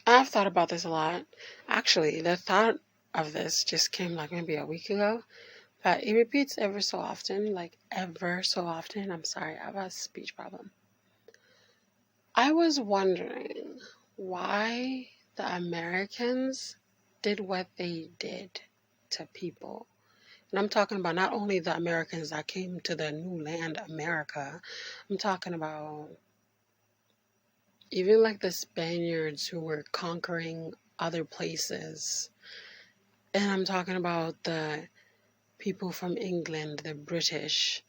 I've thought about this a lot. Actually, the thought of this just came like maybe a week ago, but it repeats ever so often, like ever so often. I'm sorry, I have a speech problem. I was wondering why the Americans did what they did to people. And I'm talking about not only the Americans that came to the new land, America, I'm talking about even like the Spaniards who were conquering other places. And I'm talking about the people from England, the British,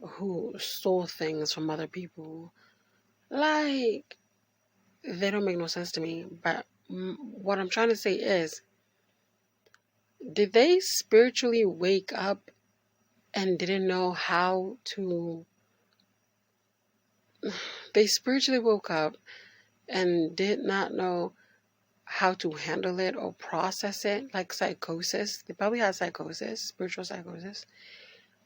who stole things from other people. Like, they don't make no sense to me. But what I'm trying to say is, did they spiritually wake up and didn't know how to. They spiritually woke up and did not know how to handle it or process it, like psychosis. They probably had psychosis, spiritual psychosis,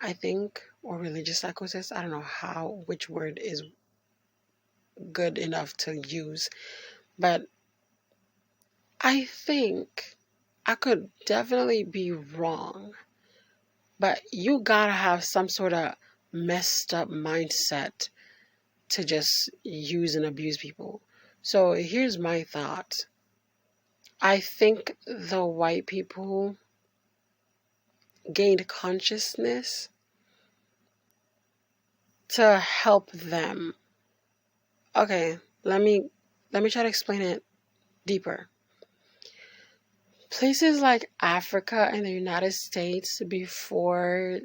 I think, or religious psychosis. I don't know which word is good enough to use, but I think I could definitely be wrong, but you gotta have some sort of messed up mindset to just use and abuse people. So here's my thought. I think the white people gained consciousness to help them. Okay, let me try to explain it deeper. Places like Africa and the United States before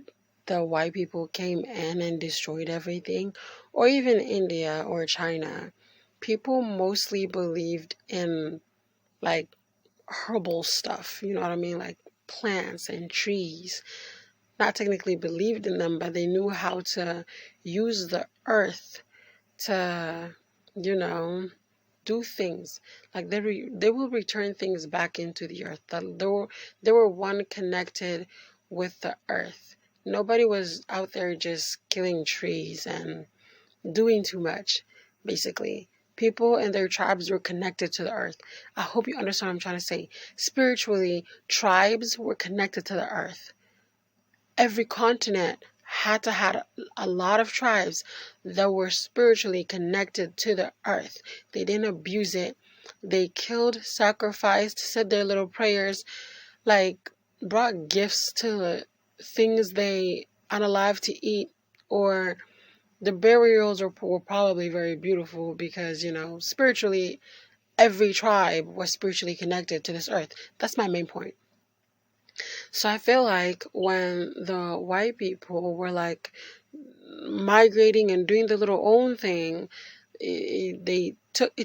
the white people came in and destroyed everything, or even India or China, people mostly believed in like herbal stuff, you know what I mean? Like plants and trees. Not technically believed in them, but they knew how to use the earth to, you know, do things. Like they will return things back into the earth. They were one connected with the earth. Nobody was out there just killing trees and doing too much, basically. People and their tribes were connected to the earth. I hope you understand what I'm trying to say. Spiritually, tribes were connected to the earth. Every continent had to have a lot of tribes that were spiritually connected to the earth. They didn't abuse it. They killed, sacrificed, said their little prayers, like brought gifts to things they unalive to eat, or the burials were probably very beautiful because, spiritually, every tribe was spiritually connected to this earth. That's my main point. So I feel like when the white people were like migrating and doing the little own thing, it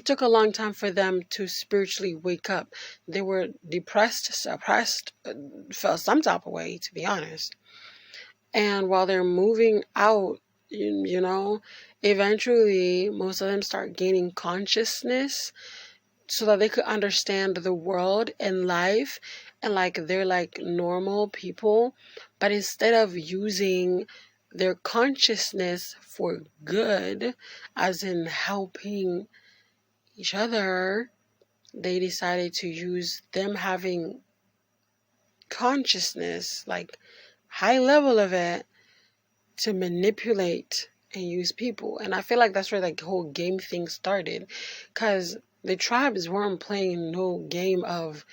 took a long time for them to spiritually wake up. They were depressed, suppressed, felt some type of way, to be honest. And while they're moving out, eventually most of them start gaining consciousness so that they could understand the world and life, and like they're like normal people, but instead of using their consciousness for good, as in helping each other, they decided to use them having consciousness, like high level of it, to manipulate and use people. And I feel like that's where like the whole game thing started, because the tribes weren't playing no game of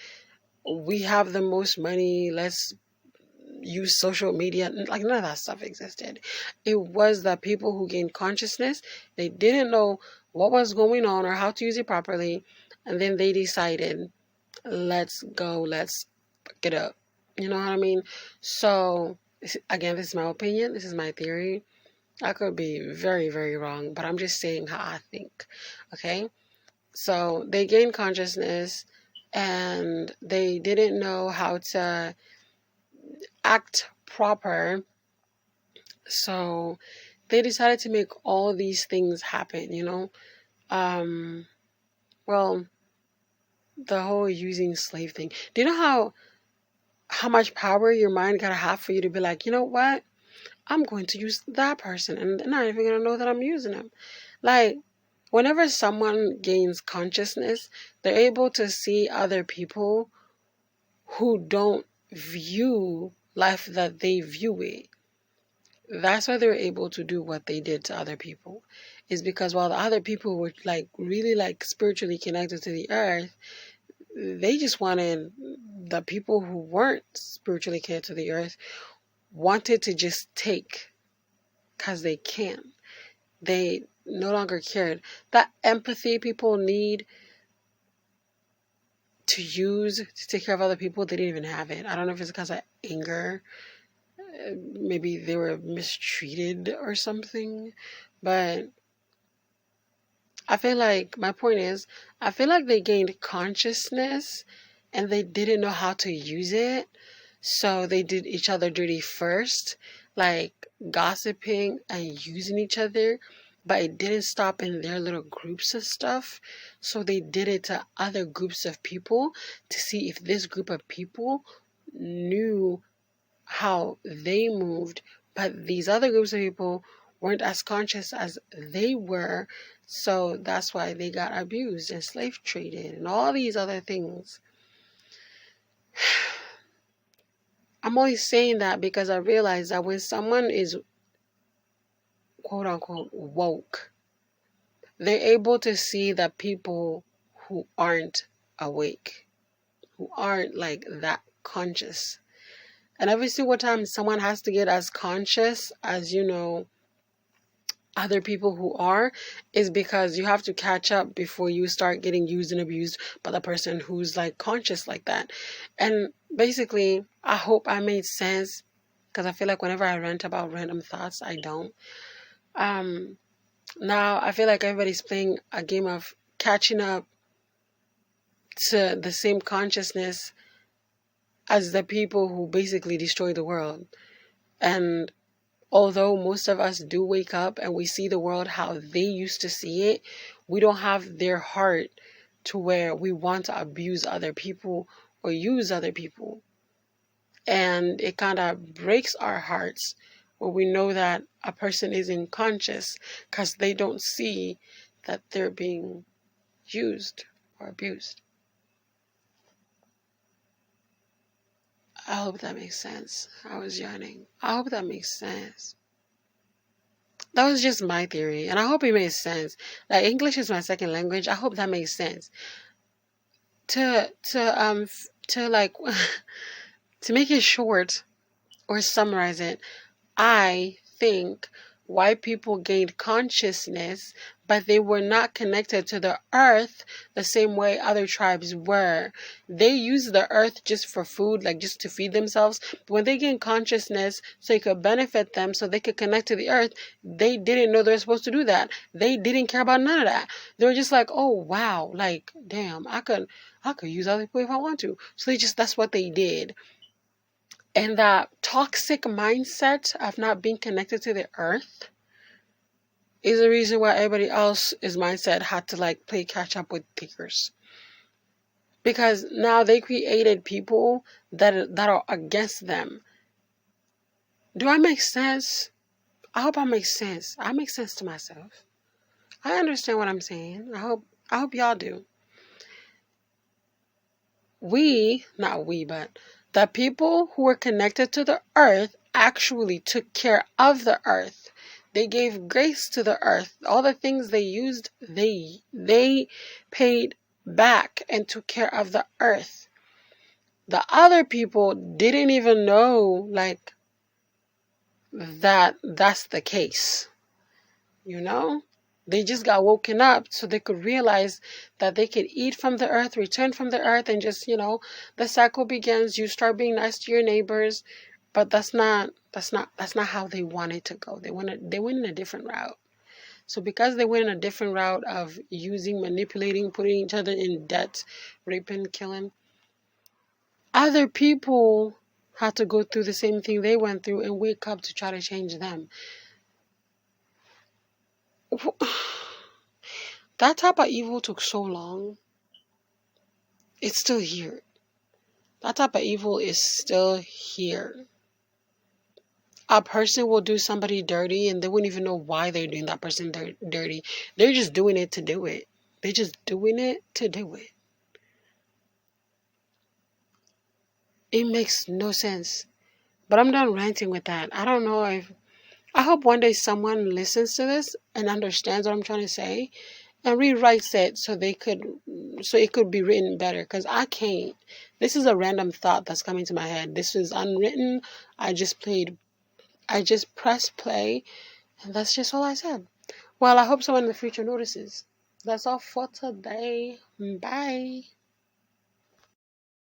we have the most money, let's use social media. Like none of that stuff existed. It was the people who gained consciousness. They didn't know what was going on or how to use it properly, and then they decided, let's go, let's get up. You know what I mean? So again, this is my opinion, this is my theory. I could be very, very wrong, but I'm just saying how I think. Okay? So they gained consciousness and they didn't know how to act proper. So they decided to make all these things happen. Um, well, the whole using slave thing. Do you know how much power your mind gotta have for you to be like, you know what? I'm going to use that person and they're not even gonna know that I'm using them. Like, whenever someone gains consciousness, they're able to see other people who don't view life that they view it. That's why they're able to do what they did to other people. Is because while the other people were like really like spiritually connected to the earth, they just wanted the people who weren't spiritually connected to the earth wanted to just take because they can. They no longer cared. That empathy people need to use to take care of other people, they didn't even have it. I don't know if it's because of anger. Maybe they were mistreated or something. But I feel like, my point is, I feel like they gained consciousness and they didn't know how to use it. So they did each other dirty first, like gossiping and using each other. But it didn't stop in their little groups of stuff. So they did it to other groups of people to see if this group of people knew how they moved, but these other groups of people weren't as conscious as they were, so that's why they got abused and slave traded and all these other things. I'm only saying that because I realize that when someone is quote unquote woke, they're able to see the people who aren't awake, who aren't like that conscious. And every single time someone has to get as conscious as, other people who are, is because you have to catch up before you start getting used and abused by the person who's like conscious like that. And basically, I hope I made sense, because I feel like whenever I rant about random thoughts, I don't. Um, Now I feel like everybody's playing a game of catching up to the same consciousness as the people who basically destroy the world. And although most of us do wake up and we see the world how they used to see it, we don't have their heart to where we want to abuse other people or use other people. And it kind of breaks our hearts when we know that a person isn't conscious because they don't see that they're being used or abused. I hope that makes sense. I was yawning. I hope that makes sense. That was just my theory, and I hope it makes sense. Like, English is my second language. I hope that makes sense. To like to make it short or summarize it, I think white people gained consciousness, but they were not connected to the earth the same way other tribes were. They used the earth just for food, like just to feed themselves. But when they gained consciousness so it could benefit them, so they could connect to the earth, they didn't know they were supposed to do that. They didn't care about none of that. They were just like, oh wow, like damn, I could use other people if I want to. So that's what they did. And that toxic mindset of not being connected to the earth is the reason why everybody else's mindset had to like play catch up with takers. Because now they created people that are against them. Do I make sense? I hope I make sense. I make sense to myself. I understand what I'm saying. I hope y'all do. Not we, but the people who were connected to the earth actually took care of the earth. They gave grace to the earth. All the things they used, they paid back and took care of the earth. The other people didn't even know like that's the case. You know? They just got woken up so they could realize that they could eat from the earth, return from the earth, and just, the cycle begins. You start being nice to your neighbors, but that's not how they wanted to go. They went in a different route. So because they went in a different route of using, manipulating, putting each other in debt, raping, killing, other people had to go through the same thing they went through and wake up to try to change them. That type of evil took so long. It's still here. That type of evil is still here. A person will do somebody dirty and they wouldn't even know why they're doing that person dirty. They're just doing it to do it. They're just doing it to do it. It makes no sense. But I'm done ranting with that. I don't know if I hope one day someone listens to this and understands what I'm trying to say and rewrites it so it could be written better because I can't. This is a random thought that's coming to my head. This is unwritten. I just played I just pressed play and that's just all I said. Well, I hope someone in the future notices. That's all for today. Bye.